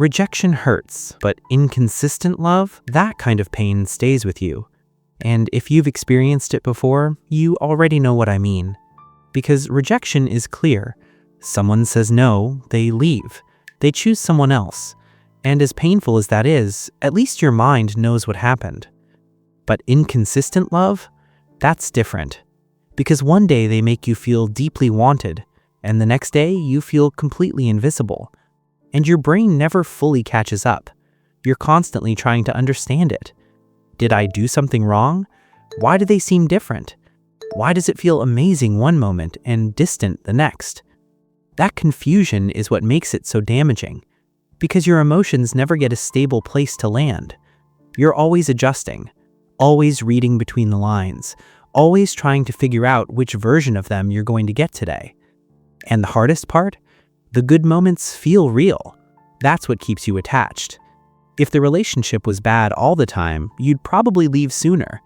Rejection hurts, but inconsistent love, that kind of pain stays with you. And if you've experienced it before, you already know what I mean. Because rejection is clear. Someone says no, they leave. They choose someone else. And as painful as that is, at least your mind knows what happened. But inconsistent love? That's different. Because one day they make you feel deeply wanted, and the next day you feel completely invisible. And your brain never fully catches up. You're constantly trying to understand it. Did I do something wrong? Why do they seem different? Why does it feel amazing one moment and distant the next? That confusion is what makes it so damaging, because your emotions never get a stable place to land. You're always adjusting, always reading between the lines, always trying to figure out which version of them you're going to get today. And the hardest part? The good moments feel real. That's what keeps you attached. If the relationship was bad all the time, you'd probably leave sooner.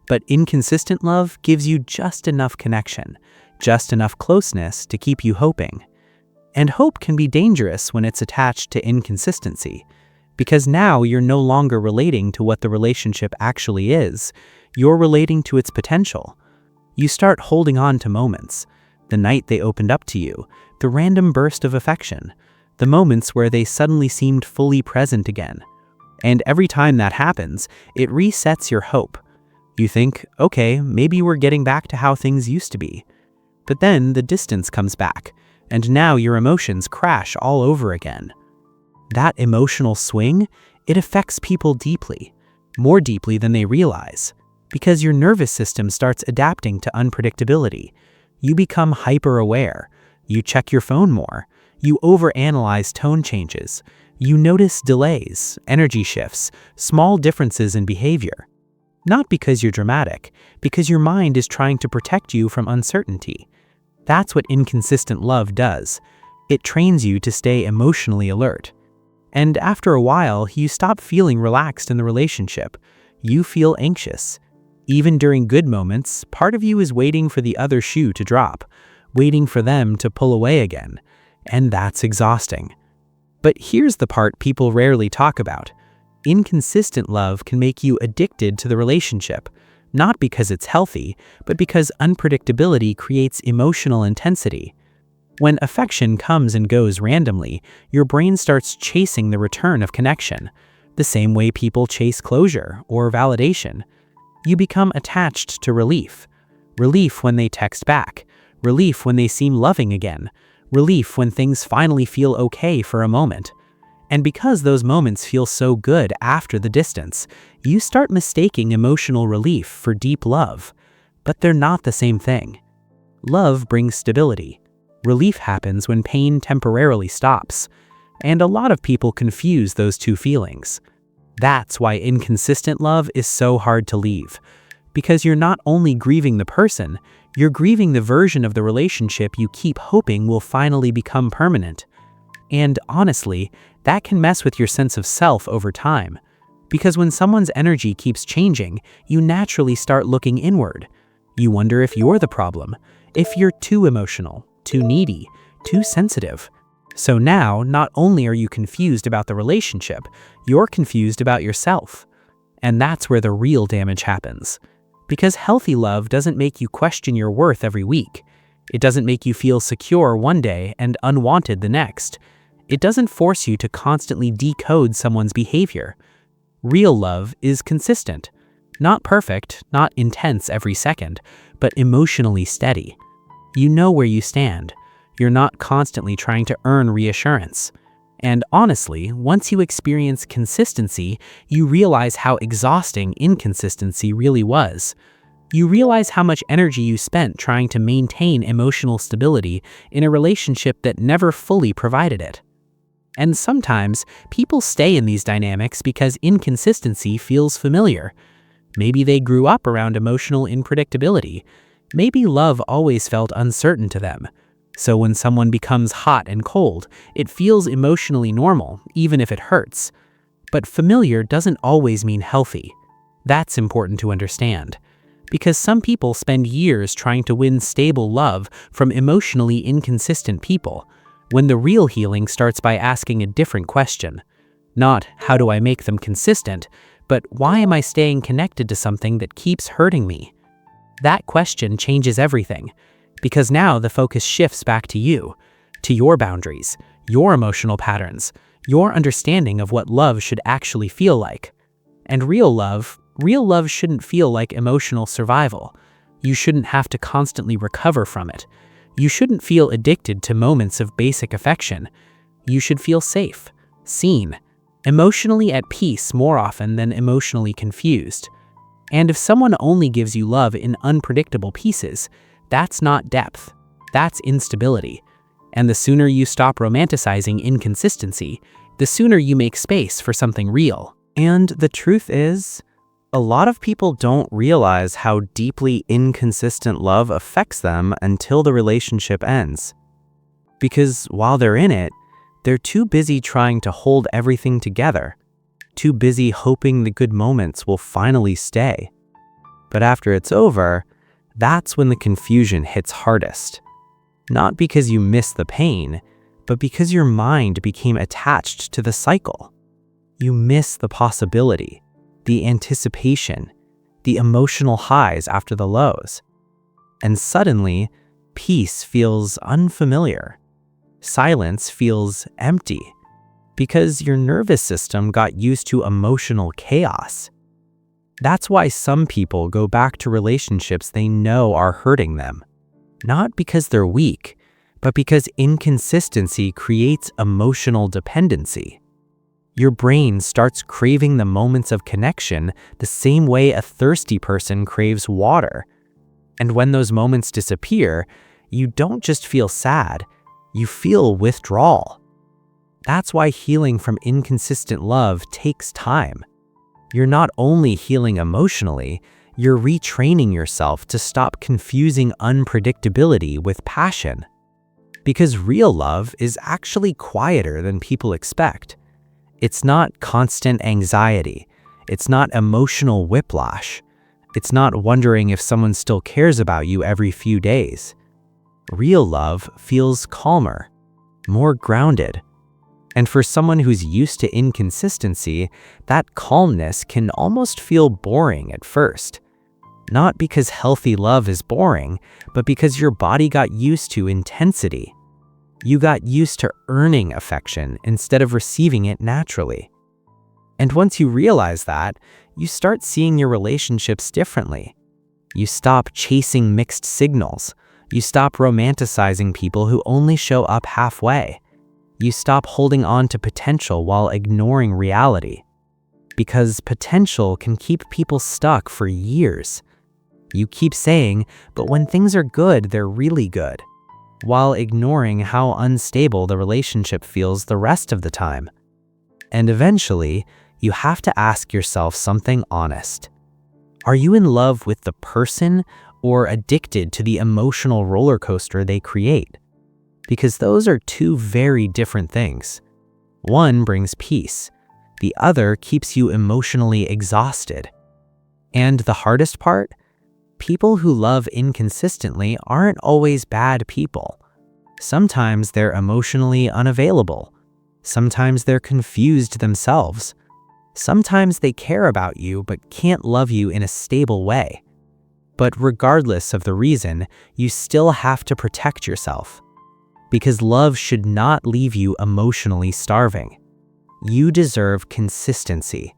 But inconsistent love gives you just enough connection, just enough closeness to keep you hoping. And hope can be dangerous when it's attached to inconsistency, because now you're no longer relating to what the relationship actually is, you're relating to its potential. You start holding on to moments, the night they opened up to you, the random burst of affection, the moments where they suddenly seemed fully present again. And every time that happens, it resets your hope. You think, okay, maybe we're getting back to how things used to be. But then the distance comes back, and now your emotions crash all over again. That emotional swing, it affects people deeply, more deeply than they realize, because your nervous system starts adapting to unpredictability. You become hyper-aware. You check your phone more. You overanalyze tone changes. You notice delays, energy shifts, small differences in behavior. Not because you're dramatic, because your mind is trying to protect you from uncertainty. That's what inconsistent love does. It trains you to stay emotionally alert. And after a while, you stop feeling relaxed in the relationship. You feel anxious. Even during good moments, part of you is waiting for the other shoe to drop, waiting for them to pull away again. And that's exhausting. But here's the part people rarely talk about. Inconsistent love can make you addicted to the relationship, not because it's healthy, but because unpredictability creates emotional intensity. When affection comes and goes randomly, your brain starts chasing the return of connection, the same way people chase closure or validation. You become attached to relief. Relief when they text back. Relief when they seem loving again. Relief when things finally feel okay for a moment. And because those moments feel so good after the distance, you start mistaking emotional relief for deep love. But they're not the same thing. Love brings stability. Relief happens when pain temporarily stops. And a lot of people confuse those two feelings. That's why inconsistent love is so hard to leave. Because you're not only grieving the person, you're grieving the version of the relationship you keep hoping will finally become permanent. And honestly, that can mess with your sense of self over time. Because when someone's energy keeps changing, you naturally start looking inward. You wonder if you're the problem, if you're too emotional, too needy, too sensitive. So now, not only are you confused about the relationship, you're confused about yourself. And that's where the real damage happens. Because healthy love doesn't make you question your worth every week. It doesn't make you feel secure one day and unwanted the next. It doesn't force you to constantly decode someone's behavior. Real love is consistent. Not perfect, not intense every second, but emotionally steady. You know where you stand. You're not constantly trying to earn reassurance. And honestly, once you experience consistency, you realize how exhausting inconsistency really was. You realize how much energy you spent trying to maintain emotional stability in a relationship that never fully provided it. And sometimes, people stay in these dynamics because inconsistency feels familiar. Maybe they grew up around emotional unpredictability. Maybe love always felt uncertain to them. So when someone becomes hot and cold, it feels emotionally normal, even if it hurts. But familiar doesn't always mean healthy. That's important to understand. Because some people spend years trying to win stable love from emotionally inconsistent people, when the real healing starts by asking a different question. Not how do I make them consistent, but why am I staying connected to something that keeps hurting me? That question changes everything, because now the focus shifts back to you, to your boundaries, your emotional patterns, your understanding of what love should actually feel like. And real love shouldn't feel like emotional survival. You shouldn't have to constantly recover from it. You shouldn't feel addicted to moments of basic affection. You should feel safe, seen, emotionally at peace more often than emotionally confused. And if someone only gives you love in unpredictable pieces, that's not depth, that's instability. And the sooner you stop romanticizing inconsistency, the sooner you make space for something real. And the truth is, a lot of people don't realize how deeply inconsistent love affects them until the relationship ends. Because while they're in it, they're too busy trying to hold everything together, too busy hoping the good moments will finally stay. But after it's over, that's when the confusion hits hardest. Not because you miss the pain, but because your mind became attached to the cycle. You miss the possibility, the anticipation, the emotional highs after the lows. And suddenly, peace feels unfamiliar. Silence feels empty, because your nervous system got used to emotional chaos. That's why some people go back to relationships they know are hurting them. Not because they're weak, but because inconsistency creates emotional dependency. Your brain starts craving the moments of connection the same way a thirsty person craves water. And when those moments disappear, you don't just feel sad, you feel withdrawal. That's why healing from inconsistent love takes time. You're not only healing emotionally, you're retraining yourself to stop confusing unpredictability with passion. Because real love is actually quieter than people expect. It's not constant anxiety. It's not emotional whiplash. It's not wondering if someone still cares about you every few days. Real love feels calmer, more grounded. And for someone who's used to inconsistency, that calmness can almost feel boring at first. Not because healthy love is boring, but because your body got used to intensity. You got used to earning affection instead of receiving it naturally. And once you realize that, you start seeing your relationships differently. You stop chasing mixed signals. You stop romanticizing people who only show up halfway. You stop holding on to potential while ignoring reality. Because potential can keep people stuck for years. You keep saying, but when things are good, they're really good, while ignoring how unstable the relationship feels the rest of the time. And eventually, you have to ask yourself something honest. Are you in love with the person or addicted to the emotional roller coaster they create? Because those are two very different things. One brings peace. The other keeps you emotionally exhausted. And the hardest part? People who love inconsistently aren't always bad people. Sometimes they're emotionally unavailable. Sometimes they're confused themselves. Sometimes they care about you but can't love you in a stable way. But regardless of the reason, you still have to protect yourself. Because love should not leave you emotionally starving. You deserve consistency,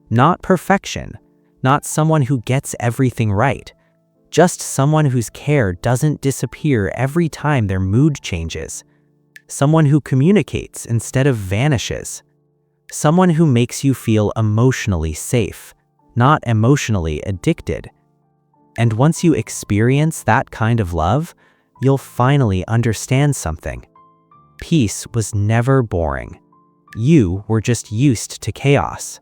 not perfection, not someone who gets everything right, just someone whose care doesn't disappear every time their mood changes, someone who communicates instead of vanishes, someone who makes you feel emotionally safe, not emotionally addicted. And once you experience that kind of love, you'll finally understand something. Peace was never boring. You were just used to chaos.